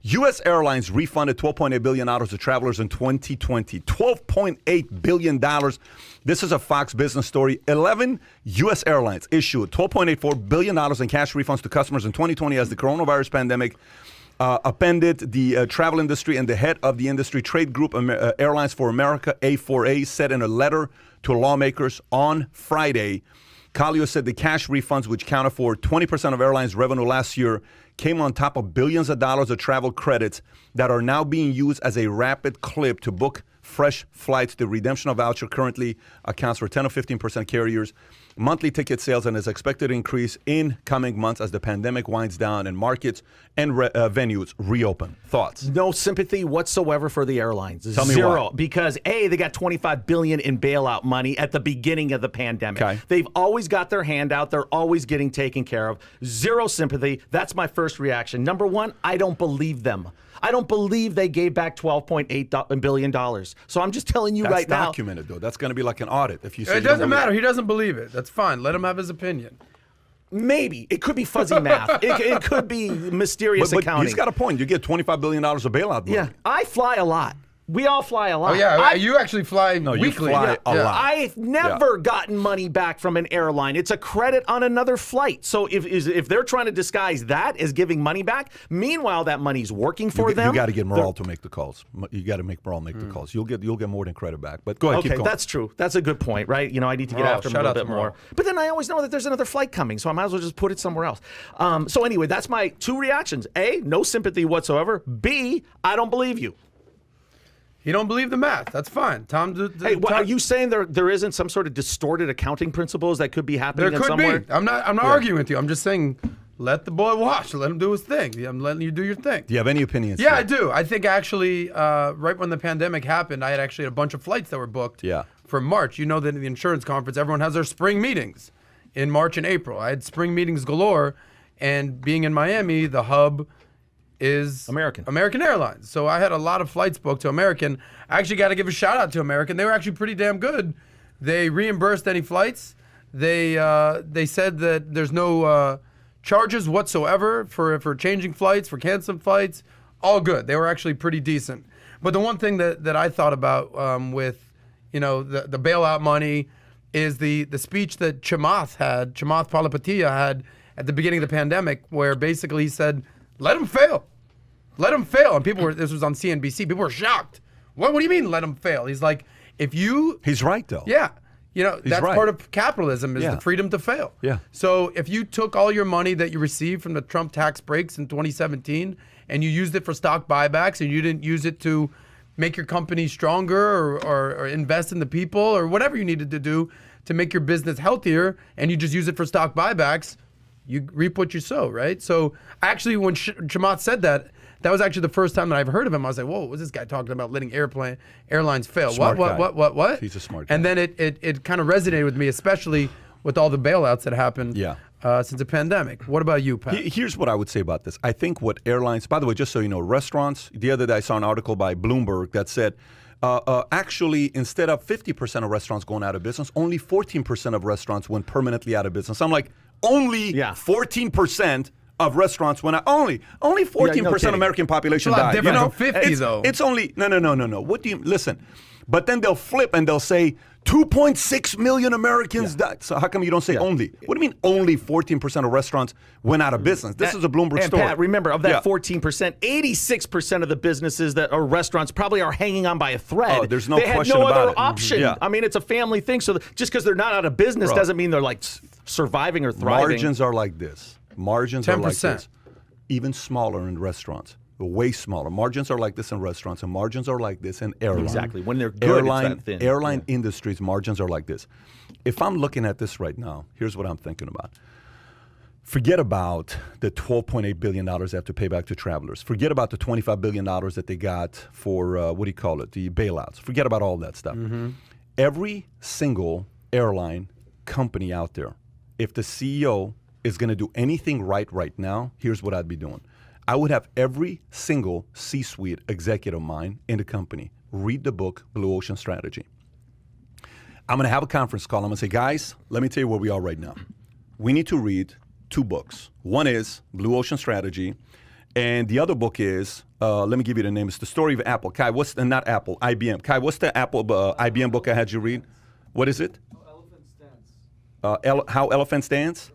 U.S. Airlines refunded $12.8 billion to travelers in 2020. $12.8 billion. This is a Fox Business story. 11 U.S. airlines issued $12.84 billion in cash refunds to customers in 2020 as the coronavirus pandemic upended the travel industry, and the head of the industry trade group, Airlines for America, A4A, said in a letter to lawmakers on Friday. Kallio said the cash refunds, which counted for 20% of airlines' revenue last year, came on top of billions of dollars of travel credits that are now being used as a rapid clip to book fresh flights. The redemption of voucher currently accounts for 10 or 15% carriers' monthly ticket sales and is expected to increase in coming months as the pandemic winds down and markets and venues reopen. Thoughts? No sympathy whatsoever for the airlines. Tell me Zero. why. Because A, they got $25 billion in bailout money at the beginning of the pandemic. Okay. They've always got their hand out. They're always getting taken care of. Zero sympathy. That's my first reaction. Number one, I don't believe them. I don't believe they gave back $12.8 billion. So I'm just telling you right now. That's documented, though. That's going to be like an audit. If you say It doesn't matter. He doesn't believe it. That's fine. Let him have his opinion. Maybe. It could be fuzzy math. It could be mysterious but accounting. he's got a point. You get $25 billion of bailout money. Yeah. I fly a lot. We all fly a lot. Oh, yeah. You actually fly weekly. You fly a lot. I've never gotten money back from an airline. It's a credit on another flight. So if they're trying to disguise that as giving money back, meanwhile that money's working for them. You got to get Moral to make the calls. You got to make Moral make the calls. You'll get more than credit back. But go ahead, keep Okay, going. that's true. That's a good point, right? You know, I need to get Moral, after them shout a out little to bit more. Moral. But then I always know that there's another flight coming, so I might as well just put it somewhere else. So anyway, that's my two reactions. A, no sympathy whatsoever. B, I don't believe you. You don't believe the math. That's fine. Tom. Hey, are you saying there isn't some sort of distorted accounting principles that could be happening There could somewhere? be. I'm not arguing with you. I'm just saying, let the boy wash. Let him do his thing. I'm letting you do your thing. Do you have any opinions? Yeah, I do. I think actually, right when the pandemic happened, I had actually a bunch of flights that were booked. Yeah. For March. You know that in the insurance conference, everyone has their spring meetings in March and April. I had spring meetings galore, and being in Miami, the hub is American Airlines. So I had a lot of flights booked to American. I actually got to give a shout out to American. They were actually pretty damn good. They reimbursed any flights. They said that there's no charges whatsoever for changing flights, for canceling flights. All good. They were actually pretty decent. But the one thing that I thought about with the bailout money is the speech that Chamath Palihapitiya had at the beginning of the pandemic, where basically he said, let them fail. Let them fail. And this was on CNBC, people were shocked. What do you mean let them fail? He's like, He's right, though. Yeah. That's right. part of capitalism is the freedom to fail. Yeah. So if you took all your money that you received from the Trump tax breaks in 2017 and you used it for stock buybacks and you didn't use it to make your company stronger or invest in the people or whatever you needed to do to make your business healthier, and you just use it for stock buybacks, you reap what you sow, right? So actually, when Chamath said that was actually the first time that I've heard of him. I was like, whoa, what's this guy talking about letting airlines fail? Smart guy. What? He's a smart guy. And then it kind of resonated with me, especially with all the bailouts that happened since the pandemic. What about you, Pat? Here's what I would say about this. I think what airlines, by the way, just so you know, restaurants, the other day I saw an article by Bloomberg that said, actually, instead of 50% of restaurants going out of business, only 14% of restaurants went permanently out of business. I'm like, only 14% of restaurants went out. Only 14% of American population died. Different from 50 though. It's only no. What do you listen? But then they'll flip and they'll say 2.6 million Americans died. So how come you don't say only? What do you mean only 14% of restaurants went out of business? This is a Bloomberg story. And Pat, remember, of that 14%, 86% of the businesses that are restaurants probably are hanging on by a thread. Oh, there's no question about it. They about had no other it. option. Yeah. I mean, it's a family thing. So just because they're not out of business doesn't mean they're like surviving or thriving. Margins are like this. Margins 10%. are like this. Even smaller in restaurants. Way smaller. Margins are like this in restaurants, and margins are like this in airlines. Exactly. When they're good, it's that thin. Airline industries, margins are like this. If I'm looking at this right now, here's what I'm thinking about. Forget about the $12.8 billion they have to pay back to travelers. Forget about the $25 billion that they got for, the bailouts. Forget about all that stuff. Mm-hmm. Every single airline company out there, if the CEO is going to do anything right now, here's what I'd be doing. I would have every single C-suite executive of mine in the company read the book, Blue Ocean Strategy. I'm going to have a conference call. I'm going to say, guys, let me tell you where we are right now. We need to read 2 books. One is Blue Ocean Strategy, And the other book is, let me give you the name. It's The Story of Apple. Kai, what's the, not Apple, IBM. Kai, what's the Apple IBM book I had you read? What is it? How Elephants Dance?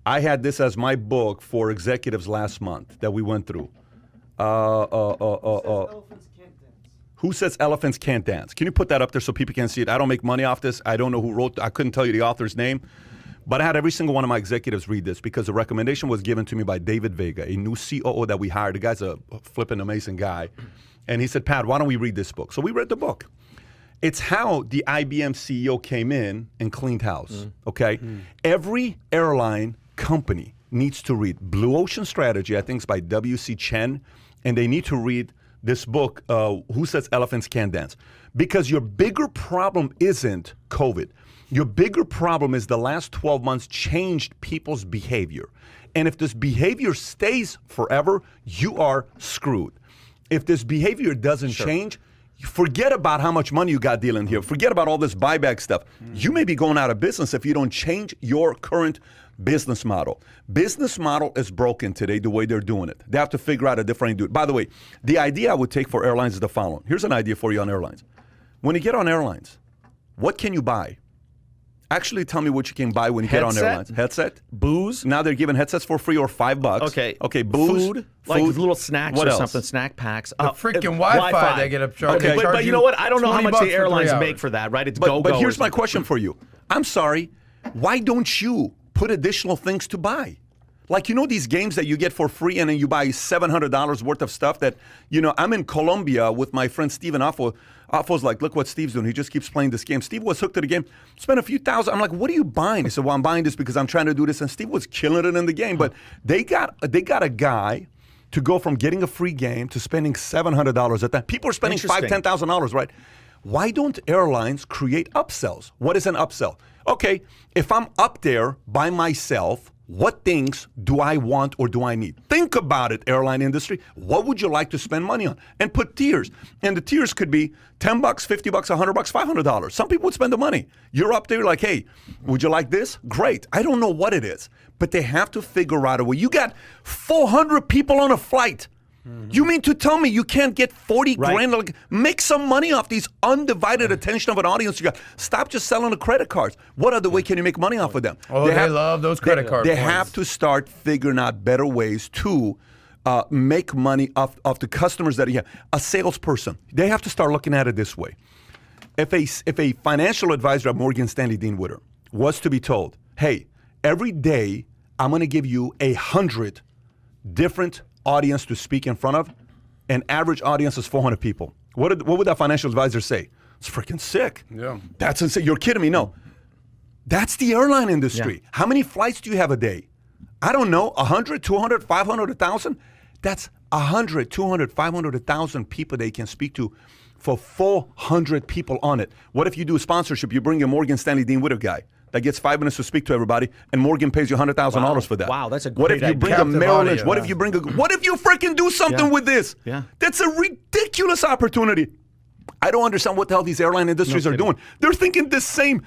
I had this as my book for executives last month that we went through. Who says elephants can't dance? Can you put that up there so people can see it? I don't make money off this. I don't know who wrote. I couldn't tell you the author's name. But I had every single one of my executives read this because the recommendation was given to me by David Vega, a new COO that we hired. The guy's a flipping amazing guy. And he said, Pat, why don't we read this book? So we read the book. It's how the IBM CEO came in and cleaned house, okay? Every airline company needs to read Blue Ocean Strategy, I think it's by W.C. Chen, and they need to read this book, Who Says Elephants Can't Dance? Because your bigger problem isn't COVID. Your bigger problem is the last 12 months changed people's behavior. And if this behavior stays forever, you are screwed. If this behavior doesn't change, forget about how much money you got dealing here. Forget about all this buyback stuff. You may be going out of business if you don't change your current business model. Business model is broken today the way they're doing it. They have to figure out a different way to do it. By the way, the idea I would take for airlines is the following. Here's an idea for you on airlines. When you get on airlines, what can you buy? Actually, tell me what you can buy when you get on airlines. Headset? Booze? Now they're giving headsets for free or $5. Okay. Okay, booze? Food? Like little snacks what or else? something, snack packs. The freaking Wi-Fi they get up charged. Okay. But you know what? I don't know how much the airlines $20 make for that, right? It's But here's my question for you. I'm sorry. Why don't you put additional things to buy? Like, you know these games that you get for free and then you buy $700 worth of stuff that, you know, I'm in Colombia with my friend Steven Affo. Affo's like, look what Steve's doing. He just keeps playing this game. Steve was hooked to the game, spent a few thousand. I'm like, what are you buying? He said, well, I'm buying this because I'm trying to do this. And Steve was killing it in the game. But they got a guy to go from getting a free game to spending $700 at that. People are spending $5,000, $10,000, right? Why don't airlines create upsells? What is an upsell? Okay, if I'm up there by myself, what things do I want or do I need? Think about it, airline industry. What would you like to spend money on? And put tiers. And the tiers could be $10, $50, $100, $500. Some people would spend the money. You're up there like, hey, would you like this? Great. I don't know what it is, but they have to figure out a way. You got 400 people on a flight. You mean to tell me you can't get 40 grand? Like, make some money off these undivided attention of an audience you got. Stop just selling the credit cards. What other way can you make money off of them? Oh, they love those credit cards. They have to start figuring out better ways to make money off the customers that you have. A salesperson, they have to start looking at it this way. If a financial advisor at Morgan Stanley, Dean Witter, was to be told, hey, every day I'm going to give you 100 different audience to speak in front of, an average audience is 400 people. What would that financial advisor say? It's freaking sick. Yeah. That's insane. You're kidding me. No. That's the airline industry. Yeah. How many flights do you have a day? I don't know, 100, 200, 500, 1,000? That's 100, 200, 500, 1,000 people they can speak to for 400 people on it. What if you do a sponsorship? You bring a Morgan Stanley Dean Witter guy that gets 5 minutes to speak to everybody, and Morgan pays you $100,000 for that. Wow, that's a great What if you bring a Merrill Lynch? What if you freaking do something with this? Yeah. That's a ridiculous opportunity. I don't understand what the hell these airline industries are doing. They're thinking the same,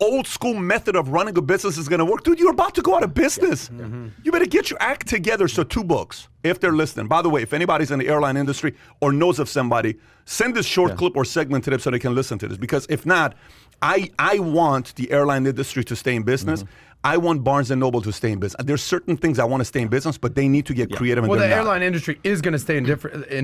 old school method of running a business is going to work. Dude, you're about to go out of business. Yeah. Mm-hmm. You better get your act together. So 2 books, if they're listening. By the way, if anybody's in the airline industry or knows of somebody, send this short clip or segment to them so they can listen to this. Because if not, I want the airline industry to stay in business. Mm-hmm. I want Barnes & Noble to stay in business. There's certain things I want to stay in business, but they need to get creative. Well, the airline industry is going to stay in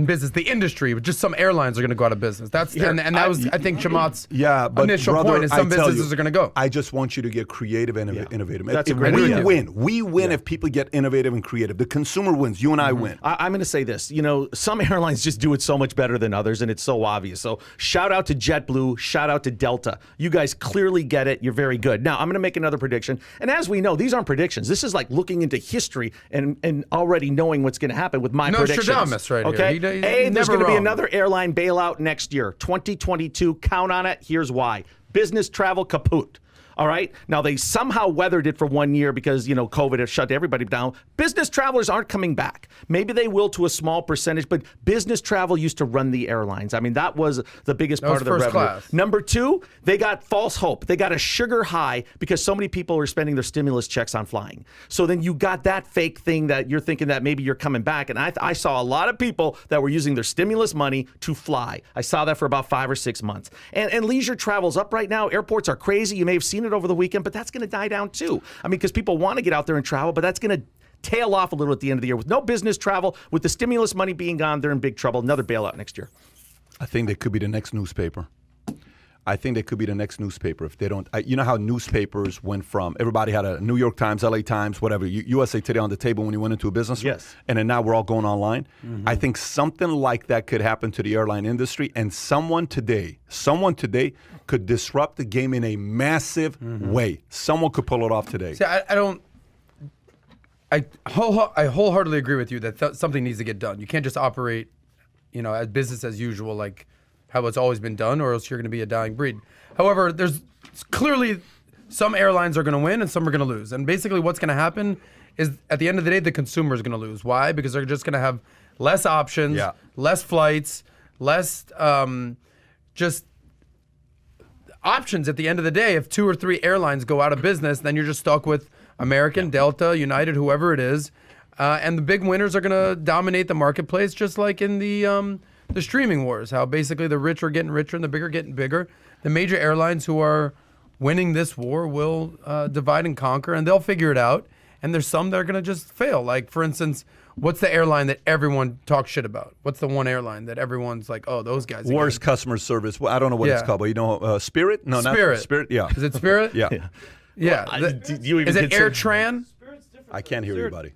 business. The industry, but just some airlines are going to go out of business. That's and that was, I think, Chamath's initial point is some businesses are going to go. I just want you to get creative and innovative. That's a great idea. We win if people get innovative and creative. The consumer wins. You and I win. I'm going to say this. Some airlines just do it so much better than others, and it's so obvious. So shout out to JetBlue. Shout out to Delta. You guys clearly get it. You're very good. Now, I'm going to make another prediction. And as we know, these aren't predictions. This is like looking into history and already knowing what's going to happen with my predictions. Nostradamus right here. Okay? There's going to be another airline bailout next year, 2022. Count on it. Here's why. Business travel kaput. All right. Now, they somehow weathered it for 1 year because, COVID has shut everybody down. Business travelers aren't coming back. Maybe they will to a small percentage, but business travel used to run the airlines. I mean, that was the biggest part of the revenue. Class. Number two, they got false hope. They got a sugar high because so many people were spending their stimulus checks on flying. So then you got that fake thing that you're thinking that maybe you're coming back. And I saw a lot of people that were using their stimulus money to fly. I saw that for about 5 or 6 months. And leisure travel's up right now. Airports are crazy. You may have seen it over the weekend, but that's going to die down too. I mean, because people want to get out there and travel, but that's going to tail off a little at the end of the year. With no business travel, with the stimulus money being gone, they're in big trouble. Another bailout next year. I think they could be the next newspaper. If they don't. You know how newspapers went from, everybody had a New York Times, LA Times, whatever, USA Today on the table when you went into a business. Yes. And then now we're all going online. I think something like that could happen to the airline industry. And someone today could disrupt the game in a massive way. Someone could pull it off today. See, I wholeheartedly agree with you that something needs to get done. You can't just operate, as business as usual, like how it's always been done, or else you're going to be a dying breed. However, there's clearly some airlines are going to win and some are going to lose. And basically what's going to happen is at the end of the day, the consumer is going to lose. Why? Because they're just going to have less options, less flights, less just options at the end of the day. If 2 or 3 airlines go out of business, then you're just stuck with American, Delta, United, whoever it is. And the big winners are going to dominate the marketplace, just like in the streaming wars, how basically the rich are getting richer and the bigger are getting bigger. The major airlines who are winning this war will divide and conquer, and they'll figure it out. And there's some that are going to just fail. Like, for instance, what's the airline that everyone talks shit about? What's the one airline that everyone's like, oh, those guys? Worst customer service. Well, I don't know what it's called, but Spirit? No, Spirit. Not Spirit. Yeah. Is it Spirit? Yeah. Well, is it AirTran? I can't hear you, buddy.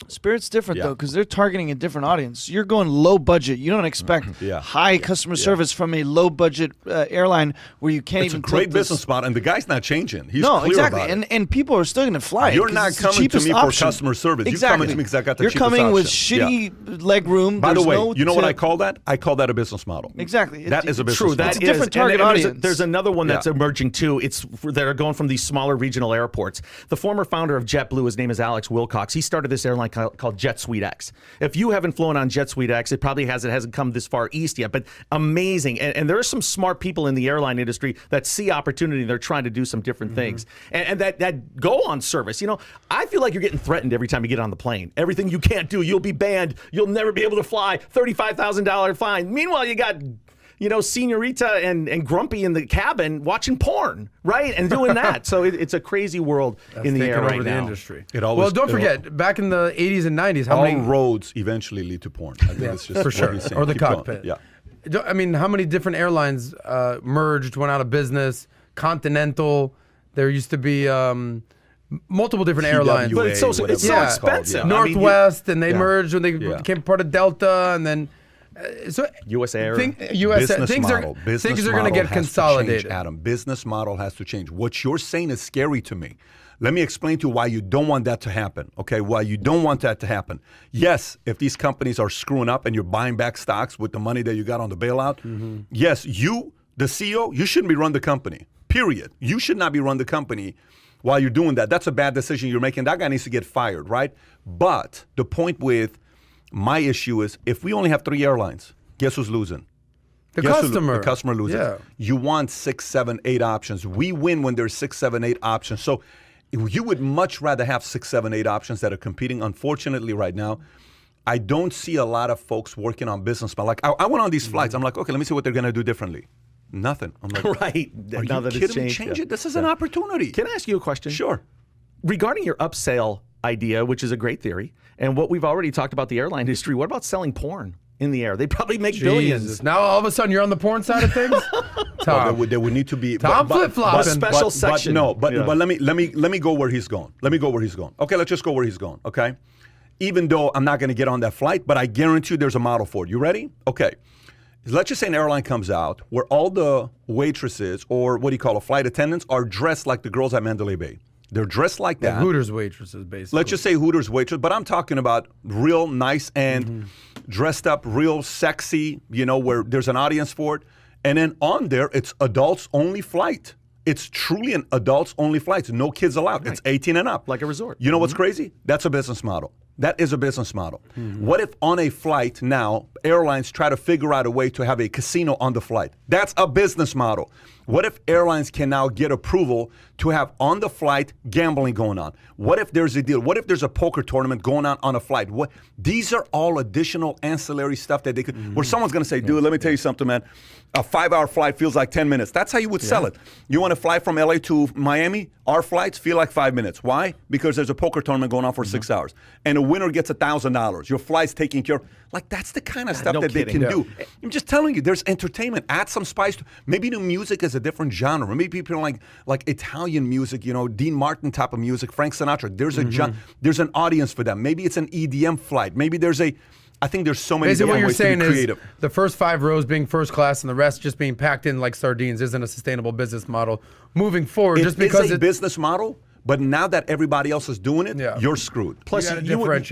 Spirit's different though, because they're targeting a different audience. You're going low budget. You don't expect high customer service from a low budget airline where you can't even. It's a great business model, and the guy's not changing. He's clear exactly, about it. and people are still going to fly. You're not coming to me for customer service. You're coming to me because I got the cheapest coming with option. shitty leg room. By the way, you know what I call that? I call that a business model. Exactly. That is a business model. It's a different target audience. There's another one that's emerging too. It's that are going from these smaller regional airports. The former founder of JetBlue, his name is Alex Wilcox. He started this airline called Jet Suite X. If you haven't flown on Jet Suite X, it probably hasn't come this far east yet, but amazing. And there are some smart people in the airline industry that see opportunity and they're trying to do some different things. And that go on service. I feel like you're getting threatened every time you get on the plane. Everything you can't do, you'll be banned. You'll never be able to fly. $35,000 fine. Meanwhile, you got Senorita and Grumpy in the cabin watching porn, right? And doing that. So it's a crazy world in the air right now. The industry. Well, don't forget, back in the 80s and 90s, how many roads eventually lead to porn? I think it's just for sure. Or the cockpit. Going. Yeah. I mean, how many different airlines merged, went out of business? Continental. There used to be multiple different airlines. But it's so expensive. Northwest, and they merged when they became part of Delta, and then so US Air. Things are going to get consolidated. Adam, business model has to change. What you're saying is scary to me. Let me explain to you why you don't want that to happen, okay? Why you don't want that to happen. Yes, if these companies are screwing up and you're buying back stocks with the money that you got on the bailout, yes, you, the CEO, you shouldn't be running the company, period. You should not be running the company while you're doing that. That's a bad decision you're making. That guy needs to get fired, right? But the point with my issue is if we only have 3 airlines, guess who's losing? The customer. The customer loses. Yeah. You want 6, 7, 8 options. We win when there's 6, 7, 8 options. So you would much rather have 6, 7, 8 options that are competing. Unfortunately, right now, I don't see a lot of folks working on business. But like I went on these flights. I'm like, okay, let me see what they're going to do differently. Nothing. I'm like, right. Are now you that kidding it's me? changed, Change it. This is an opportunity. Can I ask you a question? Sure. Regarding your upsell idea, which is a great theory, and what we've already talked about the airline industry, what about selling porn in the air? They probably make billions. Now all of a sudden you're on the porn side of things? Tom. Well, there would need to be flip-flopping. Special section. But let me go where he's going. Okay, let's just go where he's going. Okay, even though I'm not going to get on that flight, but I guarantee you there's a model for it. You ready? Okay. Let's just say an airline comes out where all the waitresses, or what do you call flight attendants, are dressed like the girls at Mandalay Bay. They're dressed like that. Hooters waitresses, basically. Let's just say Hooters waitress, but I'm talking about real nice and dressed up, real sexy, where there's an audience for it. And then on there, it's adults only flight. It's truly an adults-only flight. No kids allowed. Right. It's 18 and up. Like a resort. You know what's crazy? That's a business model. That is a business model. What if on a flight now, airlines try to figure out a way to have a casino on the flight? That's a business model. What if airlines can now get approval to have on the flight gambling going on? What if there's a deal? What if there's a poker tournament going on a flight? These are all additional ancillary stuff that they could, where someone's going to say, dude, let me tell you something, man. A 5-hour flight feels like 10 minutes. That's how you would sell it. You want to fly from LA to Miami? Our flights feel like 5 minutes. Why? Because there's a poker tournament going on for 6 hours. And a winner gets $1,000. Your flight's taken care of. Like, that's the kind of stuff that they can do. I'm just telling you, there's entertainment. Add some spice. Maybe new music is a different genre. Maybe people like Italian music, you know, Dean Martin type of music, Frank Sinatra. There's an audience for them. Maybe it's an EDM flight. Maybe there's I think there's so many Basically, what you're ways saying to be creative. is the first 5 rows being first class and the rest just being packed in like sardines isn't a sustainable business model moving forward. Just because it's a business model. But now that everybody else is doing it, you're screwed. Plus, you would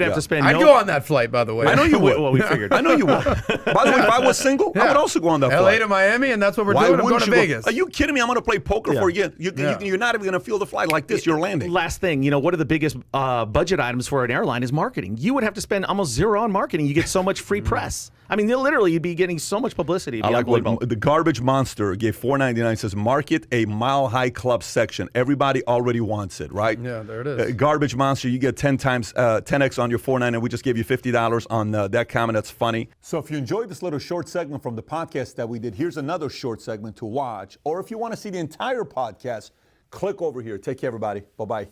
have to spend. I'd go on that flight, by the way. I know you would. Well, we figured. I know you would. By the way, if I was single, I would also go on that LA flight. to Miami, and that's what we're doing. I'm going to Vegas. Are you kidding me? I'm going to play poker for you. You're not even going to feel the flight like this. You're landing. Last thing, one of the biggest budget items for an airline is marketing. You would have to spend almost zero on marketing. You get so much free press. I mean, literally, you'd be getting so much publicity. I like what the Garbage Monster gave $4.99. Says market a Mile High Club section. Everybody already wants it, right? Yeah, there it is. Garbage Monster, you get 10x on your $4.99. We just gave you $50 on that comment. That's funny. So if you enjoyed this little short segment from the podcast that we did, here's another short segment to watch. Or if you want to see the entire podcast, click over here. Take care, everybody. Bye-bye.